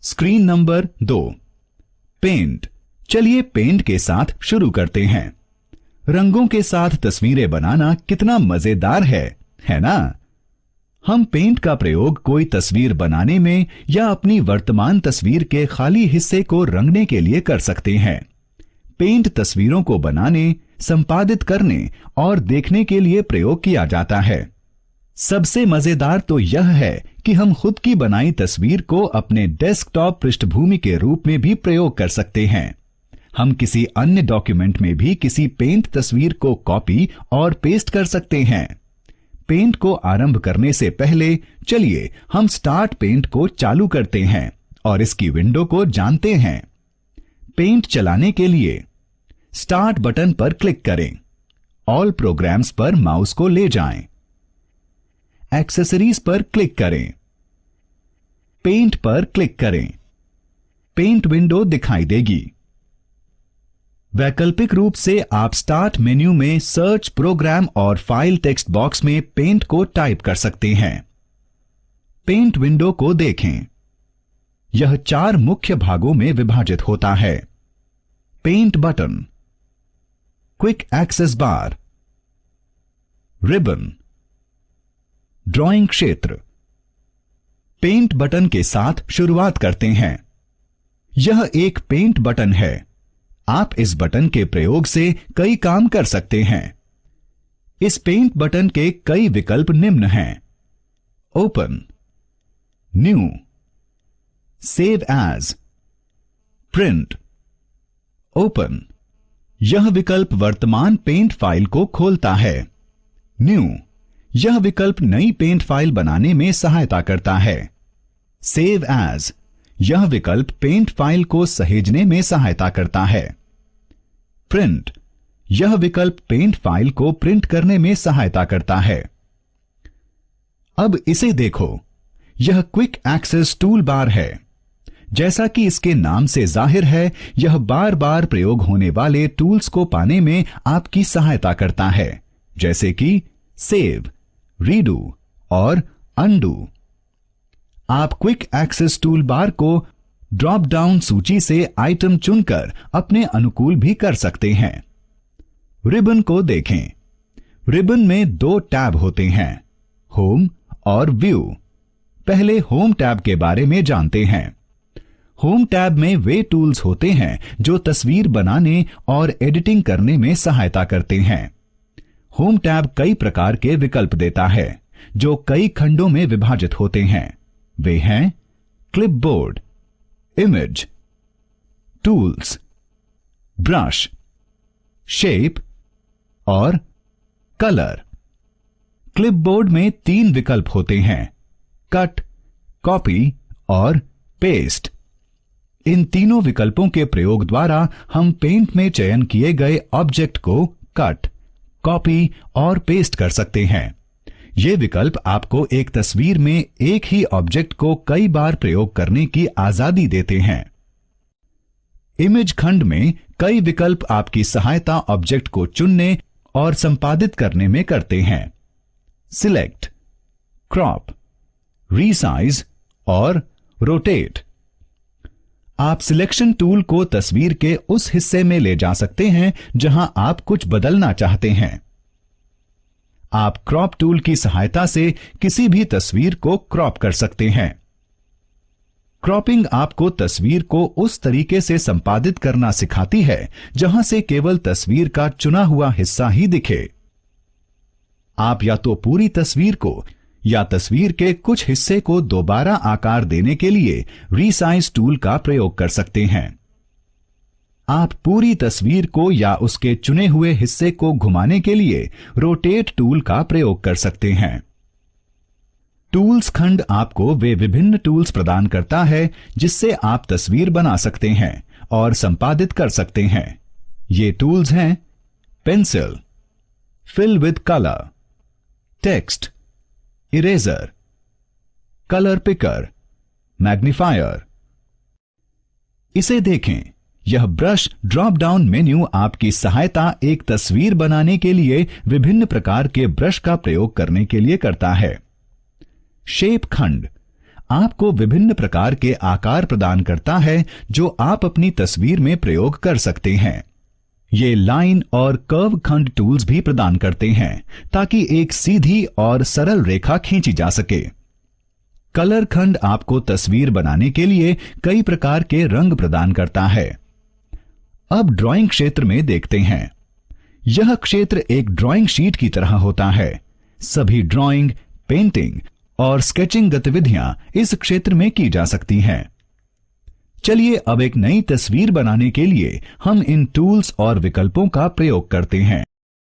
Screen number 2, paint. चलिए paint के साथ शुरू करते हैं। रंगों के साथ तस्वीरें बनाना कितना मजेदार है ना? हम पेंट का प्रयोग कोई तस्वीर बनाने में या अपनी वर्तमान तस्वीर के खाली हिस्से को रंगने के लिए कर सकते हैं। पेंट तस्वीरों को बनाने, संपादित करने और देखने के लिए प्रयोग किया जाता है। सबसे मजेदार तो यह है कि हम खुद की बनाई तस्वीर को अपने डेस्कटॉप पृष्ठभूमि के रूप में भी प्रयोग कर सकते हैं। हम किसी अन्य डॉक्यूमेंट में भी किसी पेंट तस्वीर को कॉपी और पेस्ट कर सकते हैं। पेंट को आरंभ करने से पहले चलिए हम स्टार्ट पेंट को चालू करते हैं और इसकी विंडो को जानते हैं। पेंट चलाने के लिए स्टार्ट बटन पर क्लिक करें, ऑल प्रोग्राम्स पर माउस को ले जाएं, एक्सेसरीज पर क्लिक करें, पेंट पर क्लिक करें। पेंट विंडो दिखाई देगी। वैकल्पिक रूप से आप स्टार्ट मेन्यू में सर्च, प्रोग्राम और फाइल टेक्स्ट बॉक्स में पेंट को टाइप कर सकते हैं। पेंट विंडो को देखें। यह 4 मुख्य भागों में विभाजित होता है। पेंट बटन, क्विक एक्सेस बार, रिबन, ड्राइंग क्षेत्र। पेंट बटन के साथ शुरुआत करते हैं। यह एक पेंट बटन है। आप इस बटन के प्रयोग से कई काम कर सकते हैं। इस पेंट बटन के कई विकल्प निम्न हैं: open, new, save as, print. Open, यह विकल्प वर्तमान पेंट फाइल को खोलता है। न्यू, यह विकल्प नई पेंट फाइल बनाने में सहायता करता है। सेव एज, यह विकल्प पेंट फाइल को सहेजने में सहायता करता है। प्रिंट, यह विकल्प पेंट फाइल को प्रिंट करने में सहायता करता है। अब इसे देखो, यह क्विक एक्सेस टूल बार है। जैसा कि इसके नाम से जाहिर है, यह बार बार प्रयोग होने वाले टूल्स को पाने में आपकी सहायता करता है, जैसे कि सेव, रीडू और अनडू। आप क्विक एक्सेस टूल बार को ड्रॉप डाउन सूची से आइटम चुनकर अपने अनुकूल भी कर सकते हैं। रिबन को देखें। रिबन में 2 टैब होते हैं, होम और व्यू। पहले होम टैब के बारे में जानते हैं। होम टैब में वे टूल्स होते हैं जो तस्वीर बनाने और एडिटिंग करने में सहायता करते हैं। होम टैब कई प्रकार के विकल्प देता है जो कई खंडों में विभाजित होते हैं। वे हैं clipboard, image, tools, brush, shape और कलर। क्लिपबोर्ड में 3 विकल्प होते हैं: कट, कॉपी और पेस्ट। इन तीनों विकल्पों के प्रयोग द्वारा हम पेंट में चयन किए गए ऑब्जेक्ट को कट, कॉपी और पेस्ट कर सकते हैं। ये विकल्प आपको एक तस्वीर में एक ही ऑब्जेक्ट को कई बार प्रयोग करने की आजादी देते हैं। इमेज खंड में कई विकल्प आपकी सहायता ऑब्जेक्ट को चुनने और संपादित करने में करते हैं: सिलेक्ट, क्रॉप, रीसाइज और रोटेट। आप सिलेक्शन टूल को तस्वीर के उस हिस्से में ले जा सकते हैं जहां आप कुछ बदलना चाहते हैं। आप क्रॉप टूल की सहायता से किसी भी तस्वीर को क्रॉप कर सकते हैं। क्रॉपिंग आपको तस्वीर को उस तरीके से संपादित करना सिखाती है जहां से केवल तस्वीर का चुना हुआ हिस्सा ही दिखे। आप या तो पूरी तस्वीर को या तस्वीर के कुछ हिस्से को दोबारा आकार देने के लिए रीसाइज टूल का प्रयोग कर सकते हैं। आप पूरी तस्वीर को या उसके चुने हुए हिस्से को घुमाने के लिए रोटेट टूल का प्रयोग कर सकते हैं। टूल्स खंड आपको वे विभिन्न टूल्स प्रदान करता है जिससे आप तस्वीर बना सकते हैं और संपादित कर सकते हैं। ये टूल्स हैं: pencil, fill with colour, text, eraser, colour picker, magnifier. इसे देखें। यह ब्रश ड्रॉप डाउन मेन्यू आपकी सहायता एक तस्वीर बनाने के लिए विभिन्न प्रकार के ब्रश का प्रयोग करने के लिए करता है। शेप खंड आपको विभिन्न प्रकार के आकार प्रदान करता है जो आप अपनी तस्वीर में प्रयोग कर सकते हैं। ये लाइन और कर्व खंड टूल्स भी प्रदान करते हैं ताकि एक सीधी और सरल रेखा खींची जा सके। कलर खंड आपको तस्वीर बनाने के लिए कई प्रकार के रंग प्रदान करता है। अब ड्राइंग क्षेत्र में देखते हैं। यह क्षेत्र एक ड्राइंग शीट की तरह होता है। सभी ड्राइंग, पेंटिंग और स्केचिंग गतिविधियां इस क्षेत्र में की जा सकती हैं। चलिए अब एक नई तस्वीर बनाने के लिए हम इन टूल्स और विकल्पों का प्रयोग करते हैं।